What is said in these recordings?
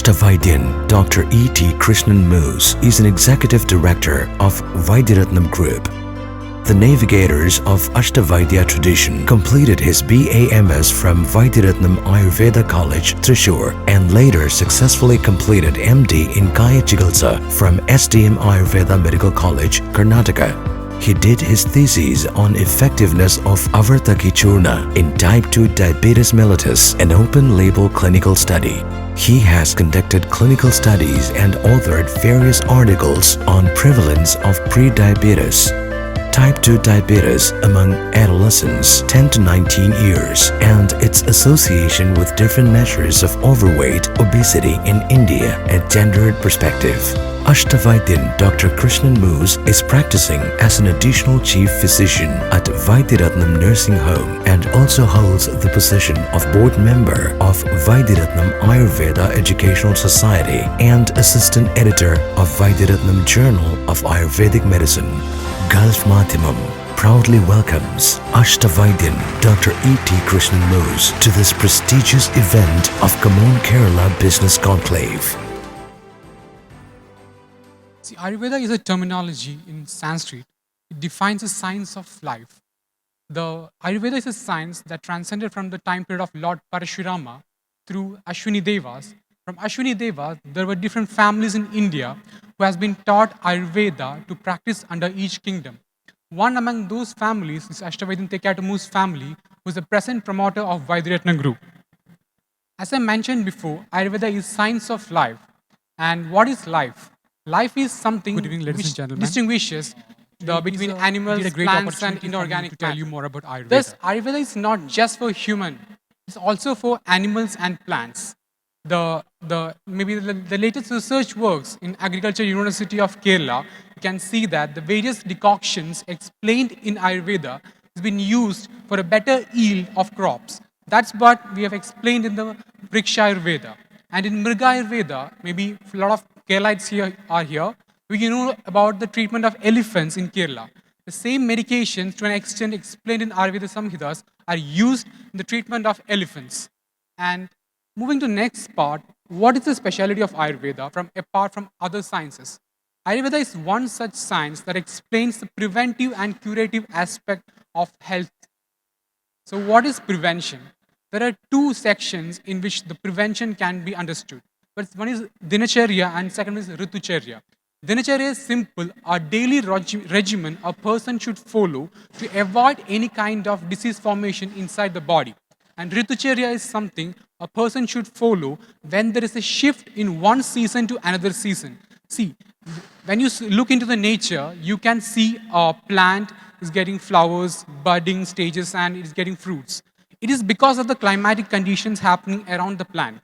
Ashtavaidyan Dr. E.T. Krishnan MOOS is an executive director of Vaidyaratnam Group. The navigators of Ashtavaidya tradition completed his BAMS from Vaidyaratnam Ayurveda College, Thrissur, and later successfully completed MD in Kaya Chikitsa from SDM Ayurveda Medical College, Karnataka. He did his thesis on effectiveness of Avartaki Churna in type 2 diabetes mellitus, an open-label clinical study. He has conducted clinical studies and authored various articles on prevalence of pre-diabetes, type 2 diabetes among adolescents 10 to 19 years, and its association with different measures of overweight, obesity in India and gendered perspective. Ashtavaidyan Dr. Krishnan MOOS is practicing as an additional chief physician at Vaidyaratnam Nursing Home and also holds the position of board member of Vaidyaratnam Ayurveda Educational Society and assistant editor of Vaidyaratnam Journal of Ayurvedic Medicine. Gulf Madhyamam proudly welcomes Ashtavaidyan Dr. E.T. Krishnan MOOS to this prestigious event of Common Kerala Business Conclave. See, Ayurveda is a terminology in Sanskrit. It defines the science of life. The Ayurveda is a science that transcended from the time period of Lord Parashurama through Ashwini Devas. From Ashwini Devas, there were different families in India who has been taught Ayurveda to practice under each kingdom. One among those families is Ashtavaidyan Tekayattu MOOS family, who is the present promoter of Vaidyaratnam Group. As I mentioned before, Ayurveda is science of life. And what is life? Life is something which distinguishes between animals, plants, and inorganic to tell you more about Ayurveda. Thus, Ayurveda is not just for human; it's also for animals and plants. Maybe the latest research works in Agriculture University of Kerala, you can see that the various decoctions explained in Ayurveda has been used for a better yield of crops. That's what we have explained in the Vriksha Ayurveda. And in Mriga Ayurveda, maybe a lot of Keralites here are here, we know about the treatment of elephants in Kerala. The same medications, to an extent explained in Ayurveda Samhitas, are used in the treatment of elephants. And moving to the next part, what is the speciality of Ayurveda apart from other sciences? Ayurveda is one such science that explains the preventive and curative aspect of health. So what is prevention? There are two sections in which the prevention can be understood. But one is Dinacharya and second is Ritucharya. Dinacharya is simple, a daily regimen a person should follow to avoid any kind of disease formation inside the body. And Ritucharya is something a person should follow when there is a shift in one season to another season. See, when you look into the nature, you can see a plant is getting flowers, budding stages, and it is getting fruits. It is because of the climatic conditions happening around the plant.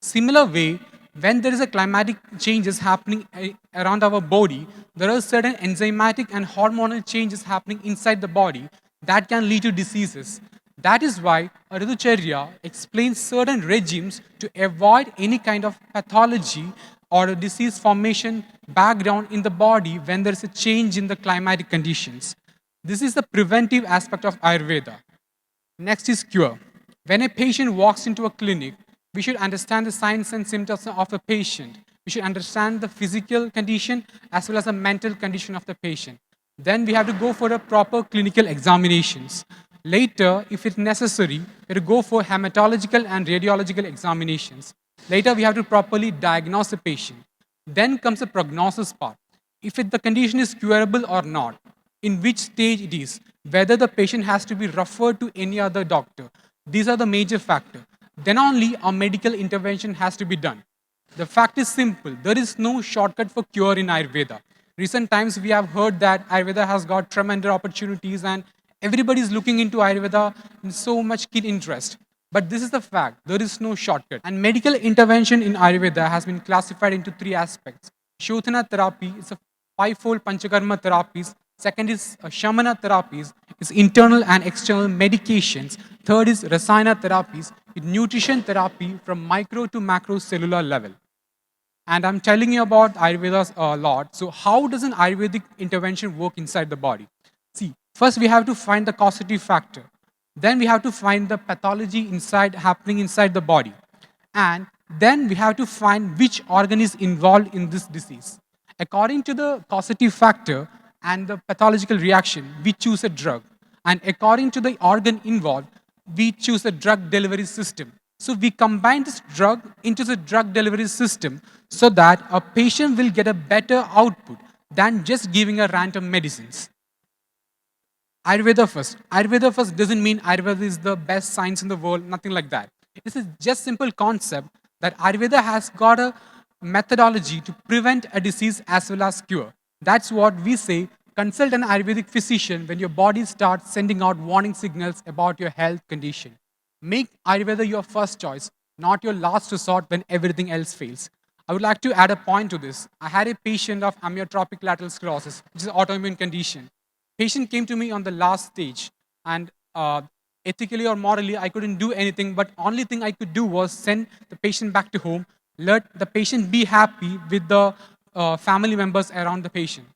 Similar way, when there is a climatic changes happening around our body, there are certain enzymatic and hormonal changes happening inside the body that can lead to diseases. That is why a Ritucharya explains certain regimes to avoid any kind of pathology or a disease formation background in the body when there is a change in the climatic conditions. This is the preventive aspect of Ayurveda. Next is cure. When a patient walks into a clinic, we should understand the signs and symptoms of a patient. We should understand the physical condition as well as the mental condition of the patient. Then we have to go for a proper clinical examinations. Later, if it's necessary, we have to go for hematological and radiological examinations. Later, we have to properly diagnose the patient. Then comes the prognosis part. If the condition is curable or not, in which stage it is, whether the patient has to be referred to any other doctor. These are the major factors. Then only a medical intervention has to be done. The fact is simple. There is no shortcut for cure in Ayurveda. Recent times we have heard that Ayurveda has got tremendous opportunities and everybody is looking into Ayurveda in so much keen interest. But this is the fact. There is no shortcut. And medical intervention in Ayurveda has been classified into three aspects. Shodhana therapy is a five-fold Panchakarma therapies. Second is Shamana therapies, is internal and external medications. Third is Rasayana therapies, with nutrition therapy from micro to macro cellular level. And I'm telling you about Ayurveda a lot. So how does an Ayurvedic intervention work inside the body? See, first we have to find the causative factor. Then we have to find the pathology happening inside the body. And Then we have to find which organ is involved in this disease. According to the causative factor and the pathological reaction, we choose a drug. And according to the organ involved, we choose a drug delivery system. So we combine this drug into the drug delivery system so that a patient will get a better output than just giving a random medicines. Ayurveda first. Ayurveda first doesn't mean Ayurveda is the best science in the world, nothing like that. This is just simple concept that Ayurveda has got a methodology to prevent a disease as well as cure. That's what we say. Consult an Ayurvedic physician when your body starts sending out warning signals about your health condition. Make Ayurveda your first choice, not your last resort when everything else fails. I would like to add a point to this. I had a patient of amyotrophic lateral sclerosis, which is an autoimmune condition. Patient came to me on the last stage, and ethically or morally, I couldn't do anything. But only thing I could do was send the patient back to home, let the patient be happy with the family members around the patient.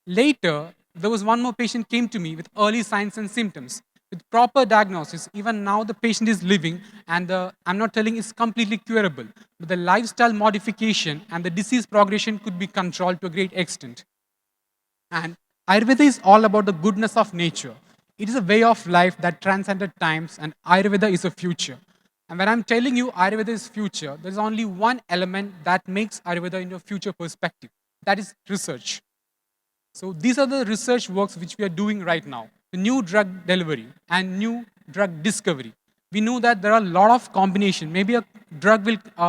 Later, there was one more patient came to me with early signs and symptoms. With proper diagnosis, even now the patient is living, and I'm not telling it's completely curable, but the lifestyle modification and the disease progression could be controlled to a great extent. And Ayurveda is all about the goodness of nature. It is a way of life that transcended times, and Ayurveda is a future. And when I'm telling you Ayurveda is future, there's only one element that makes Ayurveda in a future perspective. That is research. So these are the research works which we are doing right now. The new drug delivery and new drug discovery. We know that there are a lot of combination. Maybe a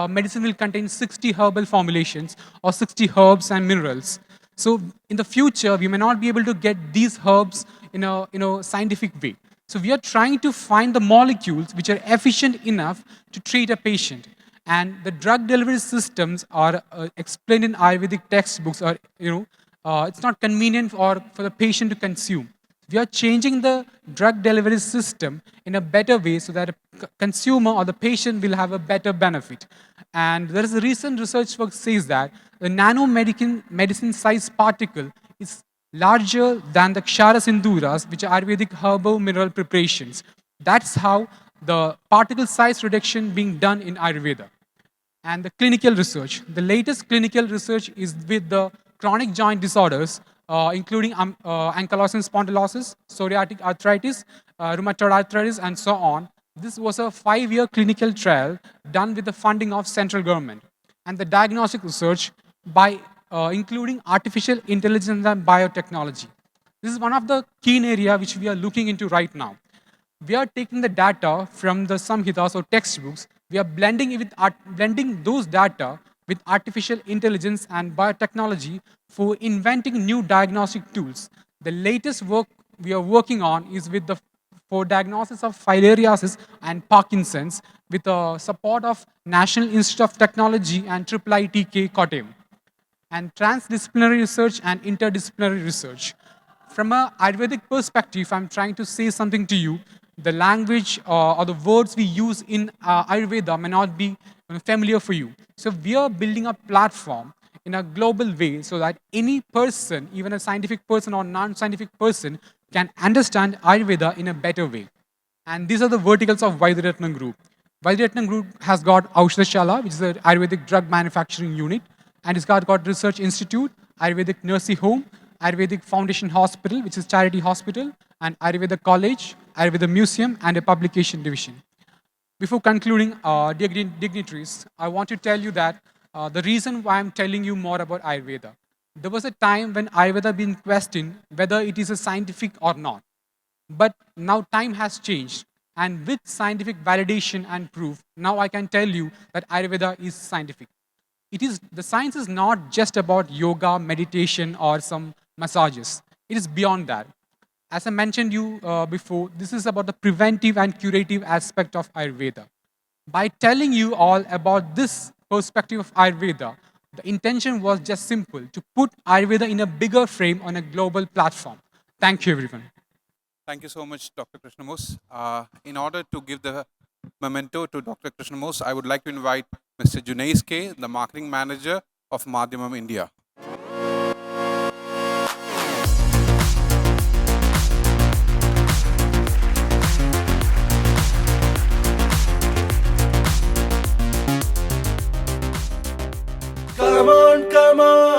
medicine will contain 60 herbal formulations or 60 herbs and minerals. So in the future, we may not be able to get these herbs in a scientific way. So we are trying to find the molecules which are efficient enough to treat a patient. And the drug delivery systems are explained in Ayurvedic textbooks, or it's not convenient for the patient to consume. We are changing the drug delivery system in a better way so that a consumer or the patient will have a better benefit. And there is a recent research work says that the medicine size particle is larger than the Kshara Sinduras, which are Ayurvedic herbal mineral preparations. That's how the particle size reduction being done in Ayurveda. And the clinical research. The latest clinical research is with the chronic joint disorders, including ankylosing spondylosis, psoriatic arthritis, rheumatoid arthritis, and so on. This was a 5-year clinical trial done with the funding of central government. And the diagnostic research by including artificial intelligence and biotechnology. This is one of the key area which we are looking into right now. We are taking the data from the Samhitas or textbooks. We are blending those data with artificial intelligence and biotechnology for inventing new diagnostic tools. The latest work we are working on is for diagnosis of filariasis and Parkinson's with the support of National Institute of Technology and IIITK Kottayam. And transdisciplinary research and interdisciplinary research. From an Ayurvedic perspective, I'm trying to say something to you. The language or the words we use in Ayurveda may not be familiar for you. So we are building a platform in a global way so that any person, even a scientific person or non-scientific person, can understand Ayurveda in a better way. And these are the verticals of Vaidyaratnam Group. Vaidyaratnam Group has got Aushadashala, which is an Ayurvedic drug manufacturing unit, and it's got Research Institute, Ayurvedic Nursing Home, Ayurvedic Foundation Hospital, which is charity hospital, and Ayurveda College, Ayurveda Museum, and a publication division. Before concluding, dear dignitaries, I want to tell you that the reason why I'm telling you more about Ayurveda. There was a time when Ayurveda been questioned whether it is a scientific or not. But now time has changed. And with scientific validation and proof, now I can tell you that Ayurveda is scientific. The science is not just about yoga, meditation, or some massages. It is beyond that. As I mentioned you before, this is about the preventive and curative aspect of Ayurveda. By telling you all about this perspective of Ayurveda, the intention was just simple, to put Ayurveda in a bigger frame on a global platform. Thank you, everyone. Thank you so much, Dr. KRISHNAN. In order to give the memento to Dr. KRISHNAN, I would like to invite Mr. Junais K, the marketing manager of Madhyamam India. Come on, come on.